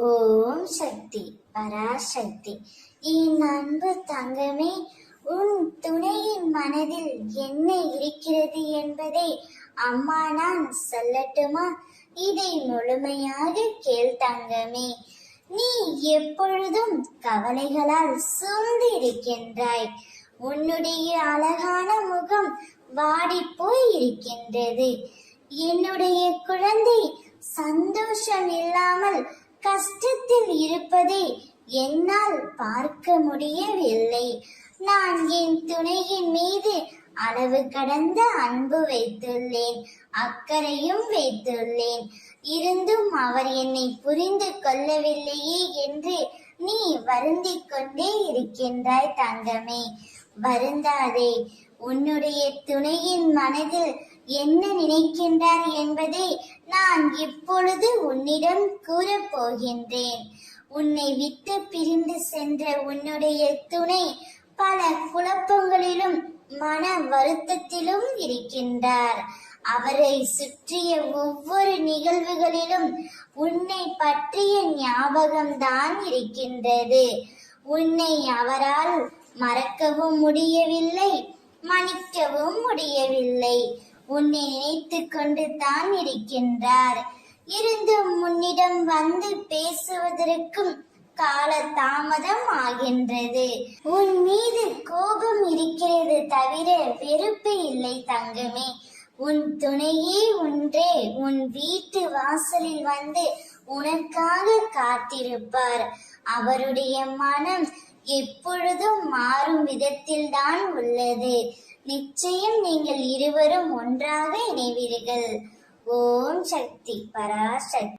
ஓம் சக்தி பராசக்தி. என் அன்பு தங்கமே, உன் துணையின் மனதில் என்ன இருக்கிறது என்பதை அம்மா நான் சொல்லட்டுமா? இதை முழுமையாக கேள் தங்கமே. நீ எப்பொழுதும் கவலைகளால் சூழ்ந்து இருக்கின்றாய். உன்னுடைய அழகான முகம் வாடி போய் இருக்கின்றது. என்னுடைய குழந்தை சந்தோஷம் இல்லாமல் கஷ்டத்தில் இருப்பதை என்னால் பார்க்க முடியவில்லை. நான் என் துணையின் மீது அளவு கடந்த அன்பு வைத்துள்ளேன், அக்கறையும் வைத்துள்ளேன். இருந்தும் அவர் என்னை புரிந்து கொள்ளவில்லையே என்று நீ வருந்திக் கொண்டே இருக்கின்றாய் தங்கமே. வருந்தாதே. உன்னுடைய துணையின் மனதில் என்ன நினைக்கின்றார் என்பதை நான் இப்பொழுது உன்னிடம் கூறப் போகின்றேன். உன்னை விட்டு பிரிந்து சென்ற உன்னுடைய துணை பல குழப்பங்களிலும் மன வருத்தத்திலும் இருக்கின்றார். அவரை சுற்றிய ஒவ்வொரு நிகழ்வுகளிலும் உன்னை பற்றிய ஞாபகம்தான் இருக்கின்றது. உன்னை அவரால் மறக்கவும் முடியவில்லை, மன்னிக்கவும் முடியவில்லை. உன்னை நினைத்துக் கொண்டு தான் இருக்கின்றார். இருந்தும் உன்னிடம் வந்து பேசுவதற்கும் கால தாமதம் ஆகின்றது. உன் மீது கோபம் இருக்கிறது தவிர வெறுப்பு இல்லை தங்கமே. உன் துணையே ஒன்றே உன் வீட்டு வாசலில் வந்து உனக்காக காத்திருப்பார். அவருடைய மனம் எப்பொழுதும் மாறும் விதத்தில் தான் உள்ளது. நிச்சயம் நீங்கள் இருவரும் ஒன்றாக இணைவீர்கள். ஓம் சக்தி பராசக்தி.